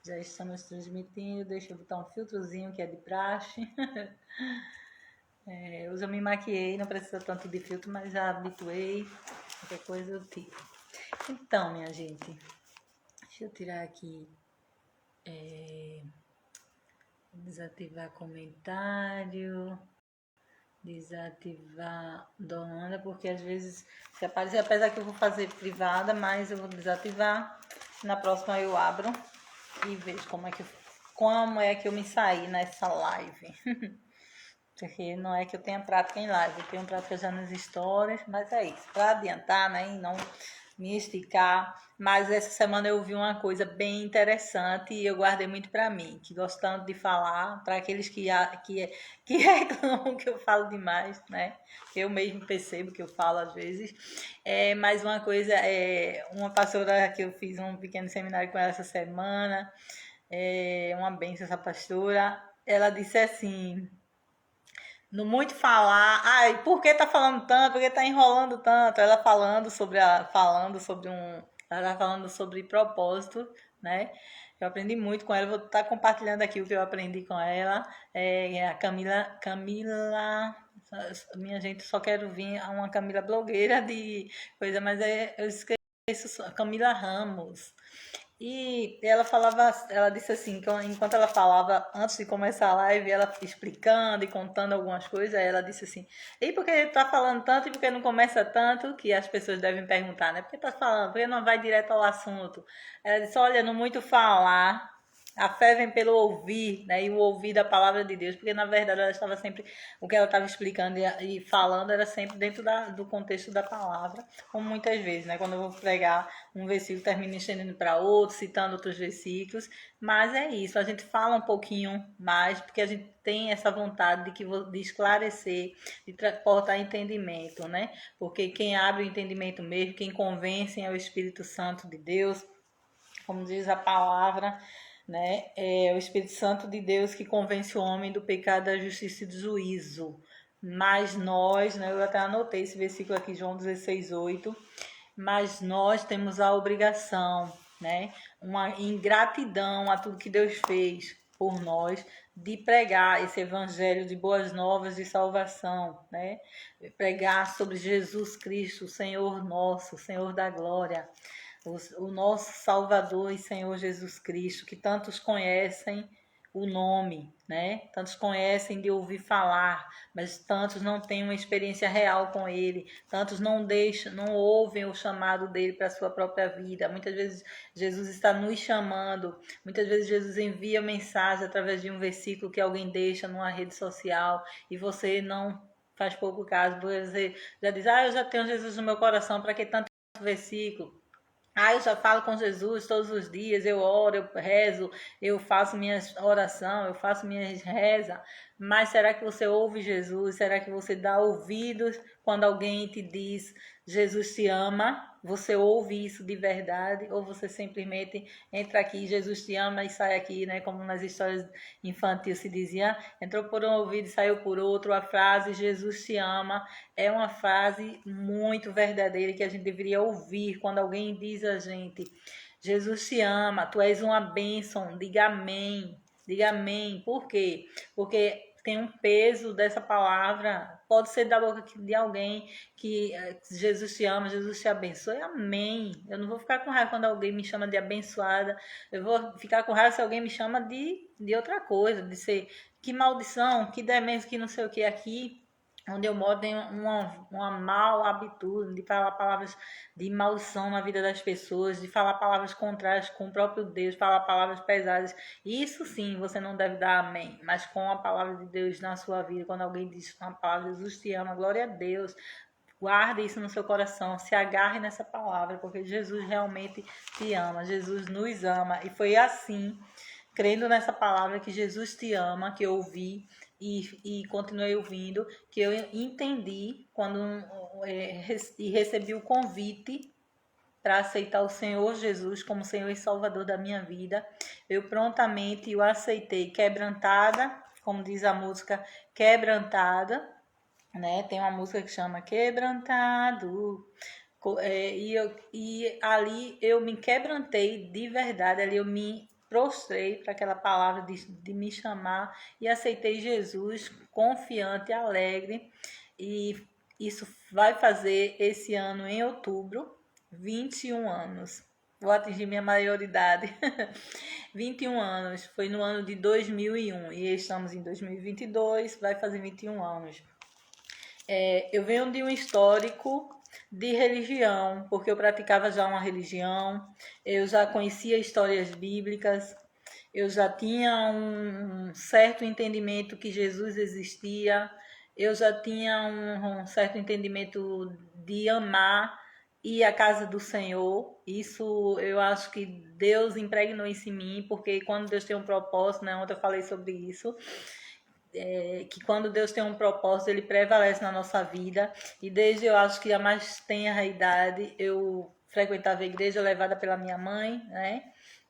Já estamos transmitindo. Deixa eu botar um filtrozinho que é de praxe. Hoje eu me maquiei, não precisa tanto de filtro, mas já habituei. Qualquer coisa eu tiro. Então, minha gente, deixa eu tirar aqui. Desativar comentário. Desativar Donanda, porque às vezes se aparecer, apesar que eu vou fazer privada, mas eu vou desativar. Na próxima eu abro e vejo como é que eu me saí nessa live. Porque não é que eu tenha prática em live, eu tenho prática já nas stories, mas é isso, para adiantar, né, e não me esticar. Mas essa semana eu vi uma coisa bem interessante e eu guardei muito para mim, que gostando de falar, para aqueles que reclamam que eu falo demais, né, eu mesmo percebo que eu falo às vezes. Mas uma coisa, uma pastora que eu fiz um pequeno seminário com ela essa semana, uma benção essa pastora, ela disse assim: no muito falar, ai, por que tá falando tanto? Por que tá enrolando tanto? Ela falando sobre propósito, né? Eu aprendi muito com ela, vou estar compartilhando aqui o que eu aprendi com ela. A Camila, minha gente, só quero vir a uma Camila blogueira de coisa, mas eu esqueço, Camila Ramos. E ela disse assim, que enquanto ela falava, antes de começar a live, ela explicando e contando algumas coisas, ela disse assim: e por que tá falando tanto e por que não começa tanto? Que as pessoas devem perguntar, né? Por que tá falando? Por que não vai direto ao assunto? Ela disse: olha, no muito falar, a fé vem pelo ouvir, né? E o ouvir da palavra de Deus, porque na verdade ela estava sempre, o que ela estava explicando e falando era sempre dentro do contexto da palavra, como muitas vezes, né? Quando eu vou pregar um versículo, termino estendendo para outro, citando outros versículos, mas é isso, a gente fala um pouquinho mais, porque a gente tem essa vontade de esclarecer, de transportar entendimento, né? Porque quem abre o entendimento mesmo, quem convence é o Espírito Santo de Deus, como diz a palavra, né? É o Espírito Santo de Deus que convence o homem do pecado, da justiça e do juízo. Mas nós, né, eu até anotei esse versículo aqui, João 16:8, mas nós temos a obrigação, né, uma ingratidão a tudo que Deus fez por nós, de pregar esse evangelho de boas novas de salvação, né? Pregar sobre Jesus Cristo, Senhor nosso, Senhor da glória, o nosso Salvador e Senhor Jesus Cristo, que tantos conhecem o nome, né? Tantos conhecem de ouvir falar, mas tantos não têm uma experiência real com ele, tantos não ouvem o chamado dele para a sua própria vida. Muitas vezes Jesus está nos chamando, muitas vezes Jesus envia mensagem através de um versículo que alguém deixa numa rede social e você não faz pouco caso, você já diz: eu já tenho Jesus no meu coração, para que tanto versículo? Eu já falo com Jesus todos os dias, eu oro, eu rezo, eu faço minhas orações, eu faço minhas rezas. Mas será que você ouve Jesus? Será que você dá ouvidos quando alguém te diz Jesus te ama? Você ouve isso de verdade? Ou você simplesmente entra aqui, Jesus te ama e sai aqui, né? Como nas histórias infantis se dizia, entrou por um ouvido e saiu por outro. A frase Jesus te ama é uma frase muito verdadeira que a gente deveria ouvir quando alguém diz a gente: Jesus te ama, tu és uma bênção, diga amém. Diga amém. Por quê? Porque tem um peso dessa palavra, pode ser da boca de alguém que Jesus te ama, Jesus te abençoe, amém. Eu não vou ficar com raiva quando alguém me chama de abençoada, eu vou ficar com raiva se alguém me chama de outra coisa, de ser que maldição, que demência, que não sei o que aqui. Onde eu moro tem uma mal habitude de falar palavras de maldição na vida das pessoas, de falar palavras contrárias com o próprio Deus, falar palavras pesadas. Isso sim, você não deve dar amém, mas com a palavra de Deus na sua vida, quando alguém diz uma palavra, Jesus te ama, glória a Deus, guarde isso no seu coração, se agarre nessa palavra, porque Jesus realmente te ama, Jesus nos ama, e foi assim, crendo nessa palavra que Jesus te ama, que eu ouvi e continuei ouvindo, que eu entendi quando recebi o convite para aceitar o Senhor Jesus como Senhor e Salvador da minha vida. Eu prontamente o aceitei, quebrantada, como diz a música, quebrantada, né? Tem uma música que chama Quebrantado. E ali eu me quebrantei de verdade, ali eu me prostrei para aquela palavra de me chamar e aceitei Jesus confiante, alegre. E isso vai fazer esse ano, em outubro, 21 anos. Vou atingir minha maioridade. 21 anos. Foi no ano de 2001 e estamos em 2022, vai fazer 21 anos. Eu venho de um histórico de religião, porque eu praticava já uma religião, eu já conhecia histórias bíblicas, eu já tinha um certo entendimento que Jesus existia, eu já tinha um certo entendimento de amar ir à casa do Senhor. Isso eu acho que Deus impregnou isso em mim, porque quando Deus tem um propósito, né? Ontem eu falei sobre isso, que quando Deus tem um propósito, ele prevalece na nossa vida. E desde eu acho que a mais tenra idade, eu frequentava a igreja levada pela minha mãe, né?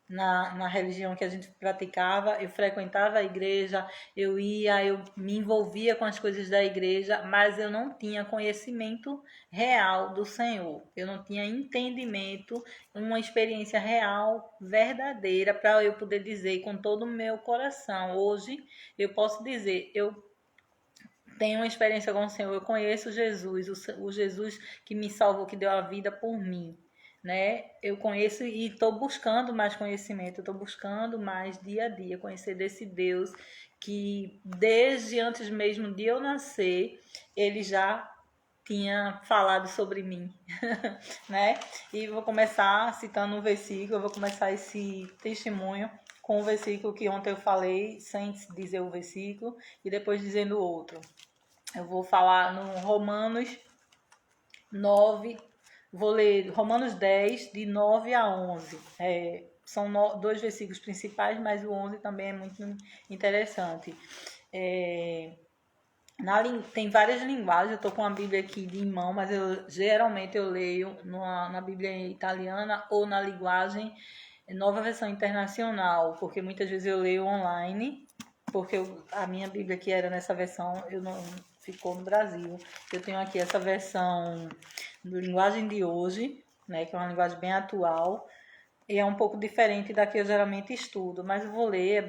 Na religião que a gente praticava, eu frequentava a igreja, eu ia, eu me envolvia com as coisas da igreja, mas eu não tinha conhecimento real do Senhor, eu não tinha entendimento, uma experiência real, verdadeira, para eu poder dizer com todo o meu coração. Hoje eu posso dizer, eu tenho uma experiência com o Senhor, eu conheço Jesus, o Jesus que me salvou, que deu a vida por mim, né? Eu conheço e estou buscando mais conhecimento, estou buscando mais dia a dia conhecer desse Deus que desde antes mesmo de eu nascer, ele já tinha falado sobre mim, né? E vou começar citando um versículo, eu vou começar esse testemunho com o versículo que ontem eu falei, sem dizer o versículo, e depois dizendo outro. Eu vou falar no Romanos 9, vou ler Romanos 10, de 9 a 11. São dois versículos principais, mas o 11 também é muito interessante. Tem várias linguagens, eu estou com a Bíblia aqui de mão, mas geralmente eu leio na Bíblia italiana ou na linguagem Nova Versão Internacional, porque muitas vezes eu leio online, porque a minha Bíblia que era nessa versão eu não ficou no Brasil. Eu tenho aqui essa versão de linguagem de hoje, né, que é uma linguagem bem atual, e é um pouco diferente da que eu geralmente estudo, mas eu vou ler,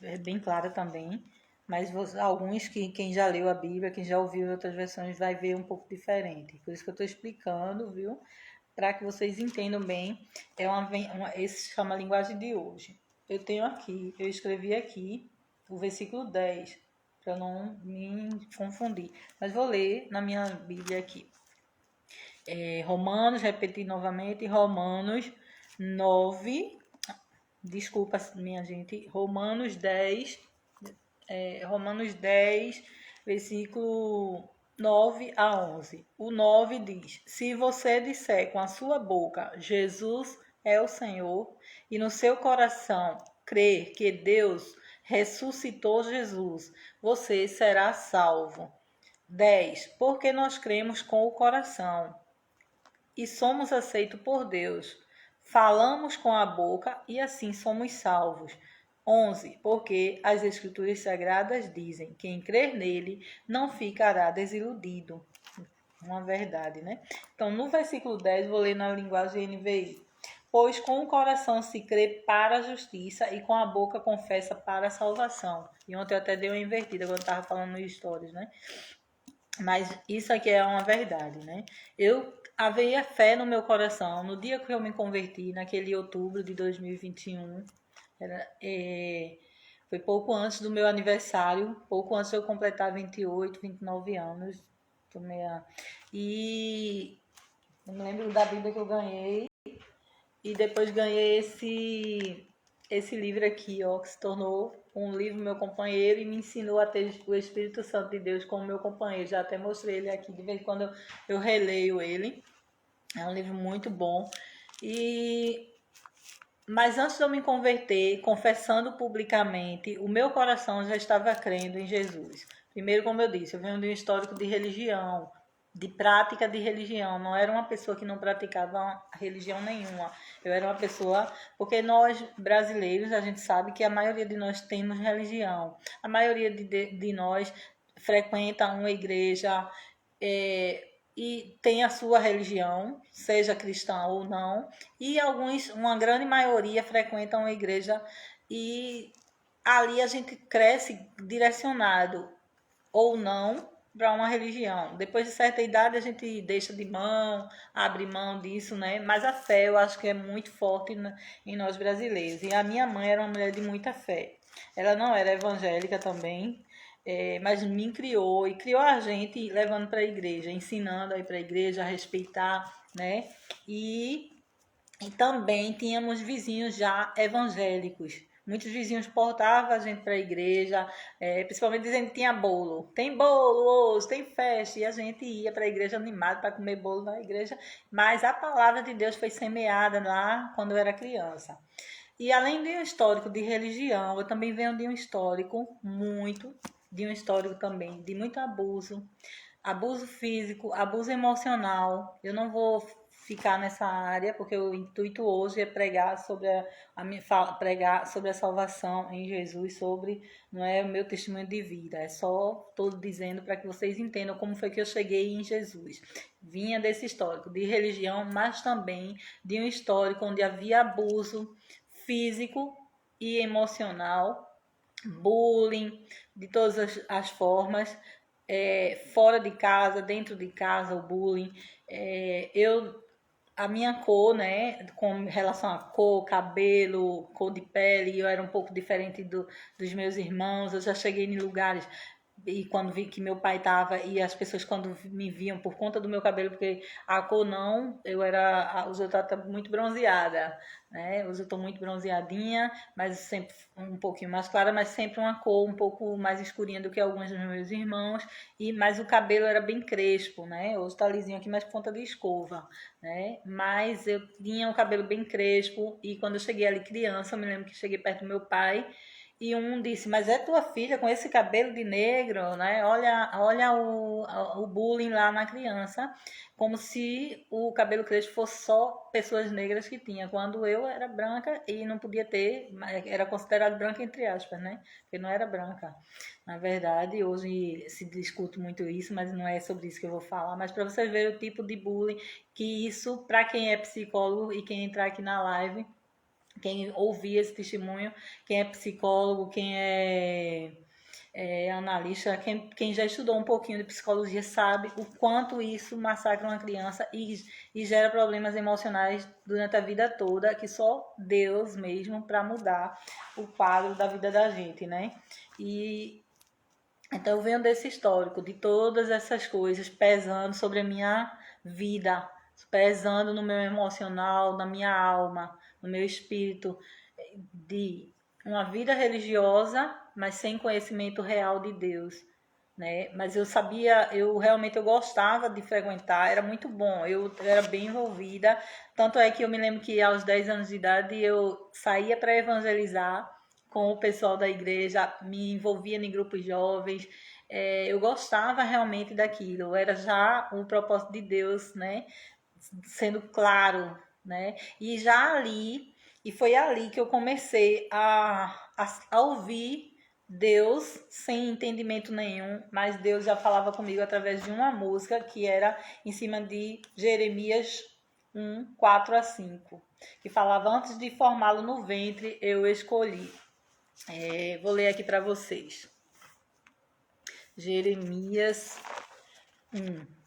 é bem clara também. Mas alguns quem já leu a Bíblia, quem já ouviu outras versões, vai ver um pouco diferente. Por isso que eu estou explicando, viu? Para que vocês entendam bem. Esse se chama linguagem de hoje. Eu tenho aqui, eu escrevi aqui o versículo 10, para não me confundir. Mas vou ler na minha Bíblia aqui. Romanos, repetir novamente, Romanos 9, desculpa minha gente, Romanos 10, versículo 9 a 11. O 9 diz: Se você disser com a sua boca, Jesus é o Senhor, e no seu coração crer que Deus ressuscitou Jesus, você será salvo. 10. Porque nós cremos com o coração e somos aceitos por Deus. Falamos com a boca e assim somos salvos. 11. Porque as Escrituras Sagradas dizem: quem crer nele não ficará desiludido. Uma verdade, né? Então, no versículo 10, vou ler na linguagem NVI. Pois com o coração se crê para a justiça e com a boca confessa para a salvação. E ontem eu até dei uma invertida quando eu estava falando nos stories, né? Mas isso aqui é uma verdade, né? Eu havia fé no meu coração no dia que eu me converti, naquele outubro de 2021. Foi pouco antes do meu aniversário, pouco antes de eu completar 28, 29 anos. E eu me lembro da Bíblia que eu ganhei. E depois ganhei esse livro aqui, ó, que se tornou um livro meu companheiro e me ensinou a ter o Espírito Santo de Deus como meu companheiro. Já até mostrei ele aqui, de vez em quando eu releio ele. É um livro muito bom. Mas antes de eu me converter, confessando publicamente, o meu coração já estava crendo em Jesus. Primeiro, como eu disse, eu venho de um histórico de religião, de prática de religião. Não era uma pessoa que não praticava religião nenhuma. Eu era uma pessoa... Porque nós, brasileiros, a gente sabe que a maioria de nós temos religião. A maioria de nós frequenta uma igreja... e tem a sua religião, seja cristã ou não, e uma grande maioria frequentam a igreja e ali a gente cresce direcionado ou não para uma religião. Depois de certa idade a gente deixa de mão, abre mão disso, né? Mas a fé eu acho que é muito forte em nós brasileiros. E a minha mãe era uma mulher de muita fé. Ela não era evangélica também, mas me criou e criou a gente levando para a igreja, ensinando a ir para a igreja, a respeitar, né? E também tínhamos vizinhos já evangélicos. Muitos vizinhos portavam a gente para a igreja, principalmente dizendo que tinha bolo. Tem bolo hoje, tem festa. E a gente ia para a igreja animado para comer bolo na igreja. Mas a palavra de Deus foi semeada lá quando eu era criança. E além de um histórico de religião, eu também venho de um histórico de um histórico também de muito abuso, abuso físico, abuso emocional. Eu não vou ficar nessa área porque o intuito hoje é pregar sobre pregar sobre a salvação em Jesus, sobre não é o meu testemunho de vida, é só estou dizendo para que vocês entendam como foi que eu cheguei em Jesus. Vinha desse histórico de religião, mas também de um histórico onde havia abuso físico e emocional, bullying de todas as formas, fora de casa, dentro de casa, o bullying. A minha cor, né, com relação a cor, cabelo, cor de pele, eu era um pouco diferente dos meus irmãos. Eu já cheguei em lugares e quando vi que meu pai estava e as pessoas quando me viam por conta do meu cabelo, porque a cor não, hoje eu estou muito bronzeada, né? Hoje eu estou muito bronzeadinha, mas sempre um pouquinho mais clara, mas sempre uma cor um pouco mais escurinha do que alguns dos meus irmãos, mas o cabelo era bem crespo, né? Hoje está lisinho aqui, mas por conta de escova, né? Mas eu tinha o cabelo bem crespo e quando eu cheguei ali criança, eu me lembro que cheguei perto do meu pai e um disse, mas é tua filha com esse cabelo de negro, né? Olha o bullying lá na criança, como se o cabelo crespo fosse só pessoas negras que tinham, quando eu era branca e não podia ter, era considerado branca entre aspas, né? Porque não era branca. Na verdade, hoje se discute muito isso, mas não é sobre isso que eu vou falar, mas para você ver o tipo de bullying que isso, para quem é psicólogo e quem entrar aqui na live, quem ouvir esse testemunho, quem é psicólogo, quem é analista, quem já estudou um pouquinho de psicologia sabe o quanto isso massacra uma criança e gera problemas emocionais durante a vida toda, que só Deus mesmo para mudar o quadro da vida da gente, né? E então eu venho desse histórico, de todas essas coisas pesando sobre a minha vida, pesando no meu emocional, na minha alma, no meu espírito, de uma vida religiosa, mas sem conhecimento real de Deus, né? Mas eu sabia, eu realmente eu gostava de frequentar, era muito bom, eu era bem envolvida, tanto é que eu me lembro que aos 10 anos de idade eu saía para evangelizar com o pessoal da igreja, me envolvia em grupos jovens, eu gostava realmente daquilo, era já um propósito de Deus, né? Sendo claro, né? E já ali, e foi ali que eu comecei a ouvir Deus sem entendimento nenhum, mas Deus já falava comigo através de uma música que era em cima de Jeremias 1, 4 a 5, que falava: antes de formá-lo no ventre, eu escolhi. Vou ler aqui para vocês. Jeremias 1.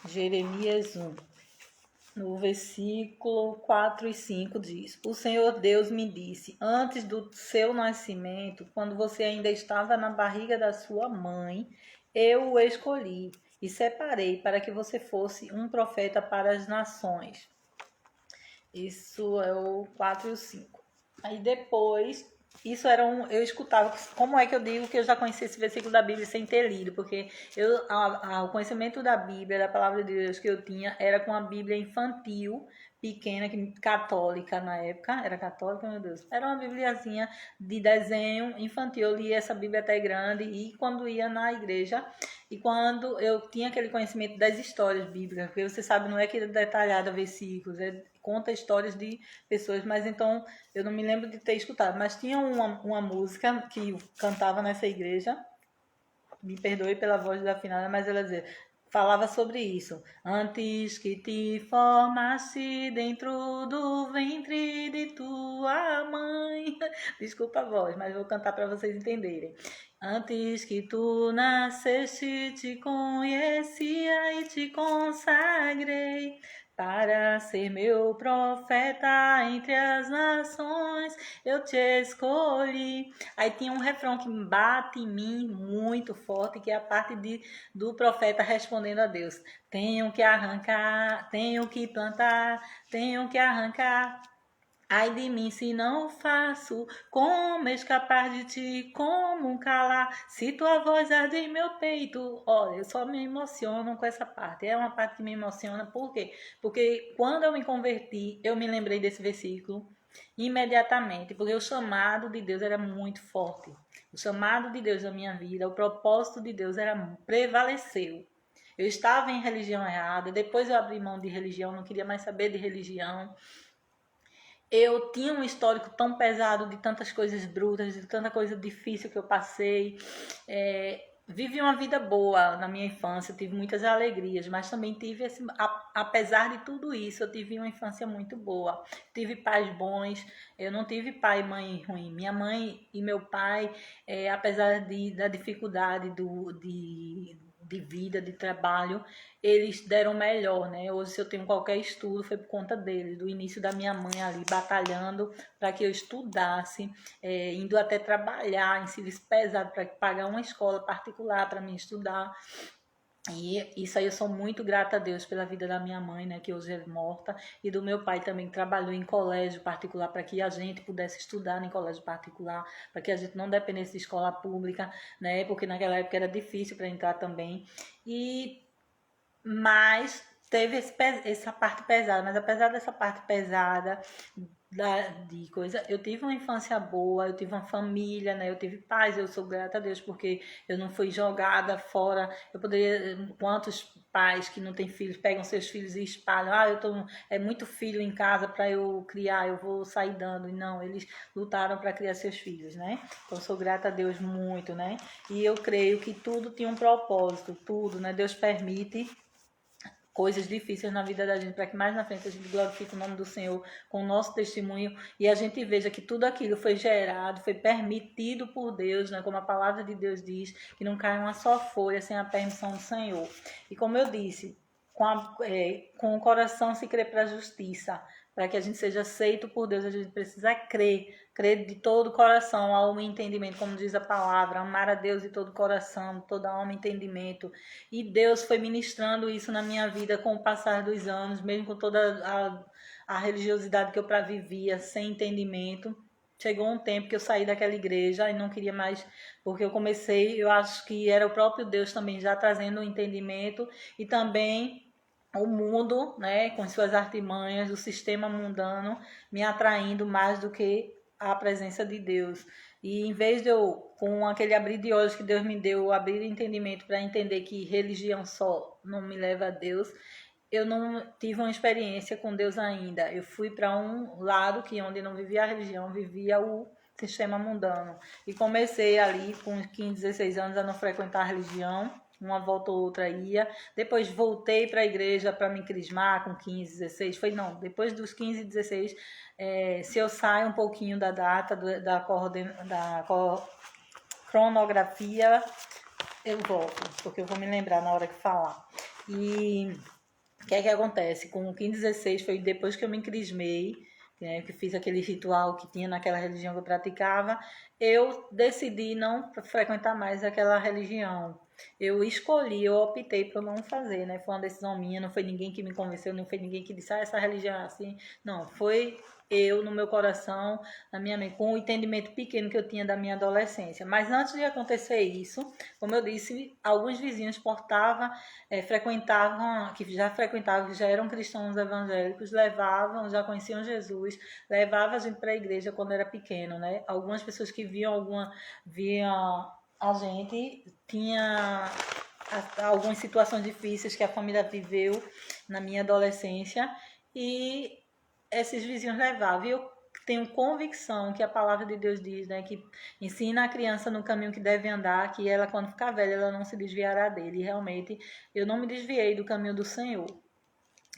Jeremias 1, no versículo 4 e 5 diz: o Senhor Deus me disse, antes do seu nascimento, quando você ainda estava na barriga da sua mãe, eu o escolhi e separei para que você fosse um profeta para as nações. Isso é o 4 e o 5. Aí depois, isso era eu escutava, como é que eu digo que eu já conheci esse versículo da Bíblia sem ter lido? Porque o conhecimento da Bíblia, da palavra de Deus que eu tinha, era com a Bíblia infantil, pequena, católica na época, era católica, meu Deus, era uma bibliazinha de desenho infantil, eu li essa Bíblia até grande, e quando ia na igreja, e quando eu tinha aquele conhecimento das histórias bíblicas, porque você sabe, não é que é detalhada versículos, conta histórias de pessoas, mas então eu não me lembro de ter escutado, mas tinha uma música que eu cantava nessa igreja, me perdoe pela voz desafinada, mas ela dizia, falava sobre isso. Antes que te formasse dentro do ventre de tua mãe. Desculpa a voz, mas vou cantar para vocês entenderem. Antes que tu nasceste, te conhecia e te consagrei para ser meu profeta entre as nações. Eu te escolhi. Aí tinha um refrão que bate em mim muito forte, que é a parte do profeta respondendo a Deus. Tenho que arrancar, tenho que plantar, tenho que arrancar. Ai de mim se não faço, como escapar de ti, como calar, se tua voz arde em meu peito. Olha, eu só me emociono com essa parte, é uma parte que me emociona, por quê? Porque quando eu me converti, eu me lembrei desse versículo imediatamente, porque o chamado de Deus era muito forte. O chamado de Deus na minha vida, o propósito de Deus prevaleceu. Eu estava em religião errada, depois eu abri mão de religião, não queria mais saber de religião. Eu tinha um histórico tão pesado de tantas coisas brutas, de tanta coisa difícil que eu passei. Vivi uma vida boa na minha infância, tive muitas alegrias, mas também tive, apesar de tudo isso, eu tive uma infância muito boa. Tive pais bons, eu não tive pai e mãe ruim. Minha mãe e meu pai, apesar da dificuldade de vida, de trabalho, eles deram melhor, né? Hoje, se eu tenho qualquer estudo, foi por conta deles, do início da minha mãe ali batalhando para que eu estudasse, indo até trabalhar em serviço pesado para pagar uma escola particular para mim estudar. E isso aí eu sou muito grata a Deus pela vida da minha mãe, né, que hoje é morta, e do meu pai também, que trabalhou em colégio particular para que a gente pudesse estudar em colégio particular, para que a gente não dependesse de escola pública, né, porque naquela época era difícil para entrar também. Mas teve essa parte pesada, mas apesar dessa parte pesada de coisa, eu tive uma infância boa, eu tive uma família, né? Eu tive paz, eu sou grata a Deus porque eu não fui jogada fora. Eu poderia, quantos pais que não têm filhos pegam seus filhos e espalham, é muito filho em casa para eu criar, eu vou sair dando. E não, eles lutaram para criar seus filhos, né? Então eu sou grata a Deus muito, né? E eu creio que tudo tinha um propósito, tudo, né? Deus permite coisas difíceis na vida da gente, para que mais na frente a gente glorifique o nome do Senhor com o nosso testemunho e a gente veja que tudo aquilo foi gerado, foi permitido por Deus, né? Como a palavra de Deus diz, que não cai uma só folha sem a permissão do Senhor. E como eu disse, com o coração se crê para a justiça, para que a gente seja aceito por Deus, a gente precisa crer de todo o coração, alma e entendimento, como diz a palavra, amar a Deus de todo o coração, toda a alma e entendimento. E Deus foi ministrando isso na minha vida com o passar dos anos, mesmo com toda a religiosidade que eu vivia, sem entendimento. Chegou um tempo que eu saí daquela igreja e não queria mais, porque eu acho que era o próprio Deus também já trazendo o entendimento e também o mundo, né, com suas artimanhas, o sistema mundano me atraindo mais do que a presença de Deus. E em vez de eu, com aquele abrir de olhos que Deus me deu, abrir de entendimento para entender que religião só não me leva a Deus, eu não tive uma experiência com Deus ainda. Eu fui para um lado que onde não vivia a religião, vivia o sistema mundano. E comecei ali com 15, 16 anos a não frequentar a religião. Uma volta ou outra ia. Depois voltei para a igreja para me crismar com 15, 16. Depois dos 15, 16, se eu saio um pouquinho da data, da cronografia, eu volto, porque eu vou me lembrar na hora que falar. E o que é que acontece? Com 15, 16 foi depois que eu me crismei, né, que fiz aquele ritual que tinha naquela religião que eu praticava, eu decidi não frequentar mais aquela religião. Eu escolhi, eu optei por não fazer, né? Foi uma decisão minha, não foi ninguém que me convenceu, não foi ninguém que disse, essa religião é assim. Não, foi eu no meu coração, na minha mente, com o entendimento pequeno que eu tinha da minha adolescência. Mas antes de acontecer isso, como eu disse, alguns vizinhos portavam, frequentavam, que já eram cristãos evangélicos, levavam, já conheciam Jesus, levavam a gente para a igreja quando era pequeno, né? Algumas pessoas que viam a gente tinha algumas situações difíceis que a família viveu na minha adolescência e esses vizinhos levavam. E eu tenho convicção que a palavra de Deus diz, né, que ensina a criança no caminho que deve andar, que ela, quando ficar velha, ela não se desviará dele. E realmente, eu não me desviei do caminho do Senhor.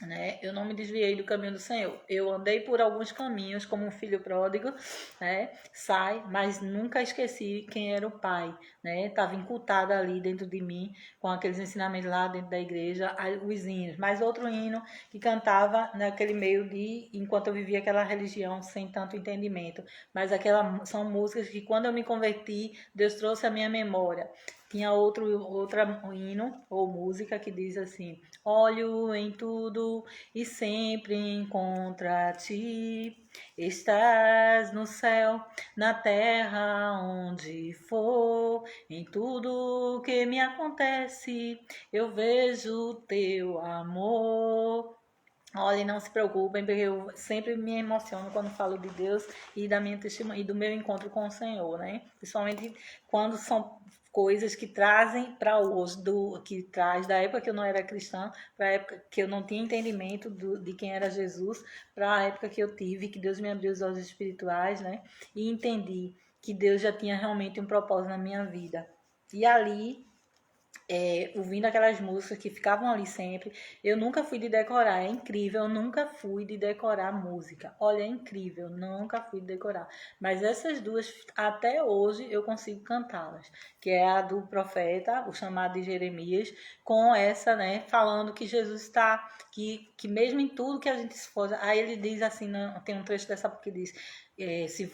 Né? Eu não me desviei do caminho do Senhor. Eu andei por alguns caminhos como um filho pródigo, né? Sai, mas nunca esqueci quem era o pai, né? Estava incultado ali dentro de mim com aqueles ensinamentos lá dentro da igreja, os hinos. Mas outro hino que cantava naquele meio de enquanto eu vivia aquela religião sem tanto entendimento. Mas são músicas que quando eu me converti, Deus trouxe à minha memória. Tinha outra hino ou música que diz assim: olho em tudo e sempre encontra ti. Estás no céu, na terra, onde for. Em tudo que me acontece, eu vejo teu amor. Olha, não se preocupem, porque eu sempre me emociono quando falo de Deus e da minha testemunha e do meu encontro com o Senhor, né? Principalmente quando são coisas que trazem para hoje, que traz da época que eu não era cristã, para a época que eu não tinha entendimento de quem era Jesus, para a época que eu tive, que Deus me abriu os olhos espirituais, né? E entendi que Deus já tinha realmente um propósito na minha vida. E ali ouvindo aquelas músicas que ficavam ali sempre. Eu nunca fui de decorar, é incrível, eu nunca fui de decorar música. Olha, é incrível, nunca fui de decorar. Mas essas duas, até hoje, eu consigo cantá-las, que é a do profeta, o chamado de Jeremias, com essa, né, falando que Jesus está, que mesmo em tudo que a gente se for. Aí ele diz assim, né, tem um trecho dessa que diz. Se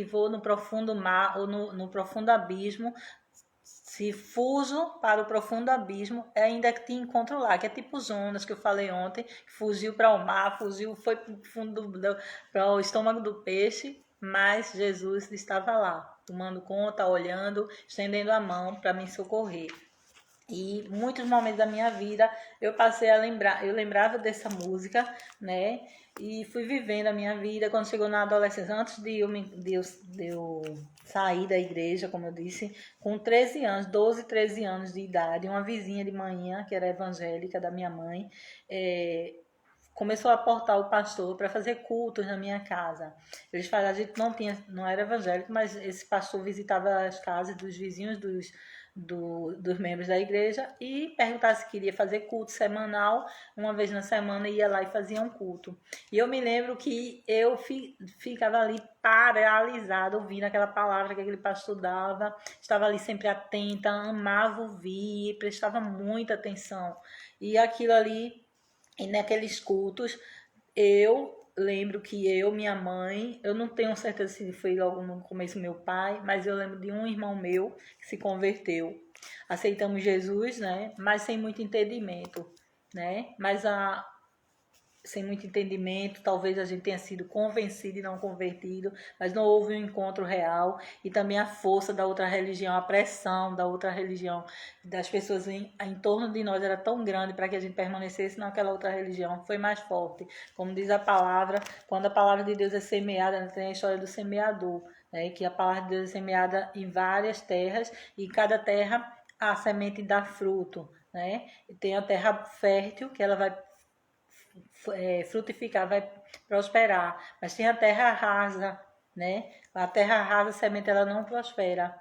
vou no profundo mar ou no profundo abismo, se fujo para o profundo abismo, é ainda que te encontro lá, que é tipo Jonas, que eu falei ontem, que fugiu para o mar, foi para o fundo, para o estômago do peixe, mas Jesus estava lá, tomando conta, olhando, estendendo a mão para me socorrer. E muitos momentos da minha vida eu passei a lembrar, eu lembrava dessa música, né? E fui vivendo a minha vida. Quando chegou na adolescência, antes de eu sair da igreja, como eu disse, com 13 anos, 12, 13 anos de idade, uma vizinha de manhã, que era evangélica da minha mãe, começou a aportar o pastor para fazer cultos na minha casa. Eles falaram, a gente não era evangélico, mas esse pastor visitava as casas dos vizinhos dos membros da igreja e perguntava se queria fazer culto semanal, uma vez na semana ia lá e fazia um culto. E eu me lembro que eu ficava ali paralisada, ouvindo aquela palavra que aquele pastor dava, estava ali sempre atenta, amava ouvir, prestava muita atenção. E aquilo ali, e naqueles cultos, eu lembro que minha mãe, eu não tenho certeza se foi logo no começo meu pai, mas eu lembro de um irmão meu que se converteu. Aceitamos Jesus, né? Mas sem muito entendimento, né? Sem muito entendimento, talvez a gente tenha sido convencido e não convertido, mas não houve um encontro real. E também a força da outra religião, a pressão da outra religião, das pessoas em torno de nós era tão grande para que a gente permanecesse naquela outra religião, foi mais forte. Como diz a palavra, quando a palavra de Deus é semeada, tem a história do semeador, né? Que a palavra de Deus é semeada em várias terras e cada terra a semente dá fruto, né? E tem a terra fértil, que ela vai frutificar, vai prosperar. Mas tem a terra rasa, né? A terra rasa, a semente ela não prospera.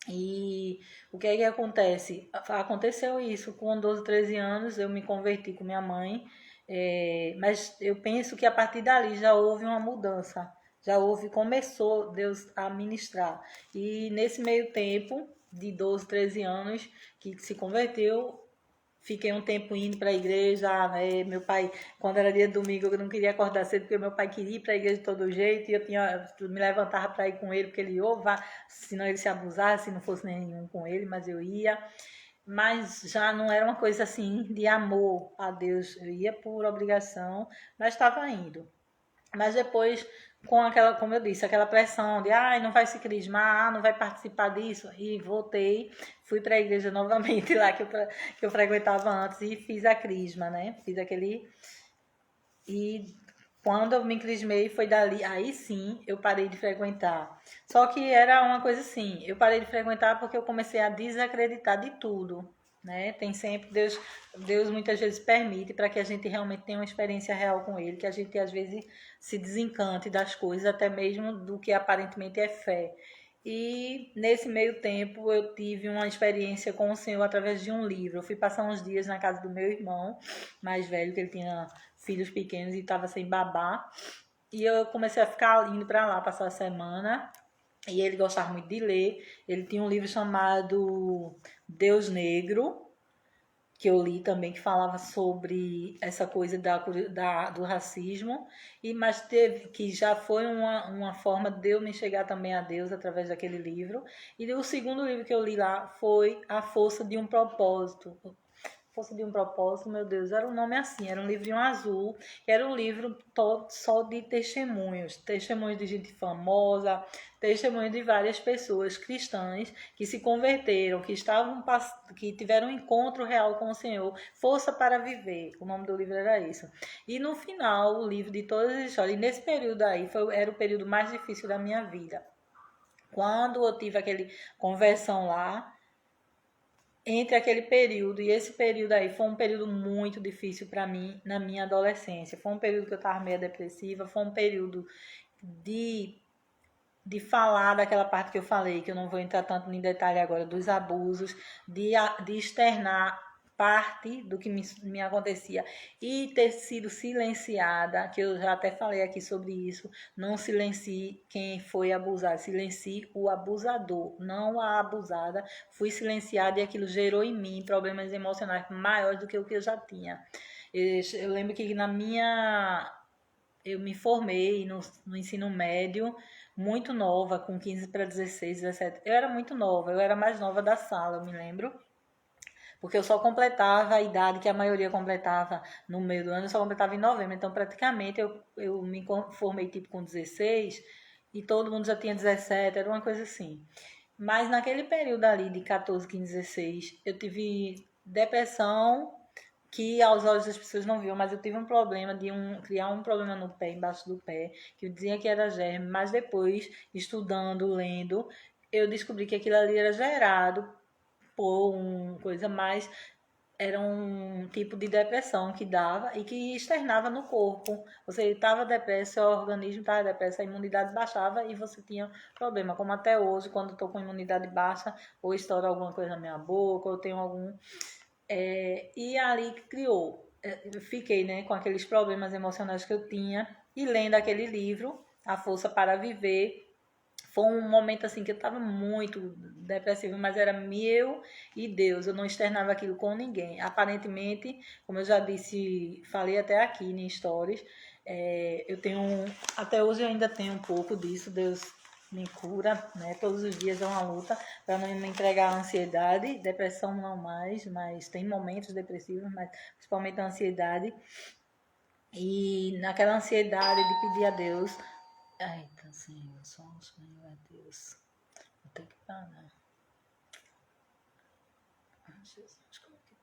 E o que é que acontece? Aconteceu isso com 12, 13 anos, eu me converti com minha mãe, mas eu penso que a partir dali já houve uma mudança, começou Deus a ministrar. E nesse meio tempo, de 12, 13 anos, que se converteu, fiquei um tempo indo para a igreja, né? Meu pai, quando era dia de domingo, eu não queria acordar cedo, porque meu pai queria ir para a igreja de todo jeito, e eu me levantava para ir com ele, porque ele ou vá, senão ele se abusasse, se não fosse nenhum com ele, mas eu ia. Mas já não era uma coisa assim de amor a Deus, eu ia por obrigação, mas estava indo. Mas depois, com aquela, como eu disse, aquela pressão de, não vai se crismar, não vai participar disso, e voltei, fui para a igreja novamente lá que eu frequentava antes e fiz a crisma, né? Fiz aquele. E quando eu me crismei, foi dali, aí sim eu parei de frequentar. Só que era uma coisa assim, eu parei de frequentar porque eu comecei a desacreditar de tudo, né? Tem sempre, Deus muitas vezes permite para que a gente realmente tenha uma experiência real com Ele, que a gente às vezes se desencante das coisas, até mesmo do que aparentemente é fé. E nesse meio tempo eu tive uma experiência com o Senhor através de um livro. Eu fui passar uns dias na casa do meu irmão mais velho, que ele tinha filhos pequenos e estava sem babá. E eu comecei a ficar indo para lá passar a semana. E ele gostava muito de ler. Ele tinha um livro chamado Deus Negro, que eu li também, que falava sobre essa coisa do racismo, mas teve que já foi uma forma de eu me chegar também a Deus através daquele livro. E o segundo livro que eu li lá foi A Força de um Propósito. Força de um Propósito, meu Deus, era um nome assim, era um livrinho azul, era um livro todo só de testemunhos, testemunhos de gente famosa, testemunhos de várias pessoas cristãs que se converteram, que tiveram um encontro real com o Senhor, Força para Viver, o nome do livro era isso. E no final, o livro de todas as histórias, e nesse período aí, era o período mais difícil da minha vida. Quando eu tive aquele conversão lá, entre aquele período e esse período aí foi um período muito difícil para mim na minha adolescência. Foi um período que eu estava meio depressiva, foi um período de, de falar daquela parte que eu falei, que eu não vou entrar tanto em detalhe agora, dos abusos, de externar parte do que me acontecia e ter sido silenciada, que eu já até falei aqui sobre isso. Não silencie quem foi abusado, silencie o abusador, não a abusada. Fui silenciada e aquilo gerou em mim problemas emocionais maiores do que o que eu já tinha. Eu lembro que eu me formei no ensino médio muito nova, com 15 para 16, 17. Eu era muito nova, eu era mais nova da sala, eu me lembro. Porque eu só completava a idade que a maioria completava no meio do ano, eu só completava em novembro. Então, praticamente, eu me formei tipo com 16 e todo mundo já tinha 17, era uma coisa assim. Mas naquele período ali de 14, 15, 16, eu tive depressão que aos olhos das pessoas não viam, mas eu tive um problema de criar um problema no pé, embaixo do pé, que eu dizia que era germe, mas depois, estudando, lendo, eu descobri que aquilo ali era gerado por uma coisa mais, era um tipo de depressão que dava e que externava no corpo. Você estava depresso, seu organismo estava depresso, a imunidade baixava e você tinha problema. Como até hoje, quando estou com imunidade baixa, ou estoura alguma coisa na minha boca, ou tenho algum. E ali criou. Eu fiquei, né, com aqueles problemas emocionais que eu tinha e lendo aquele livro, A Força para Viver. Foi um momento assim que eu estava muito depressiva, mas era meu e Deus. Eu não externava aquilo com ninguém. Aparentemente, como eu já disse, falei até aqui em stories, eu tenho, até hoje eu ainda tenho um pouco disso. Deus me cura, né? Todos os dias é uma luta para não me entregar à ansiedade, depressão não mais, mas tem momentos depressivos, mas principalmente a ansiedade. E naquela ansiedade de pedir a Deus, eita, Senhor, só o Senhor é Deus. Vou ter que parar. Ai, Jesus, como é que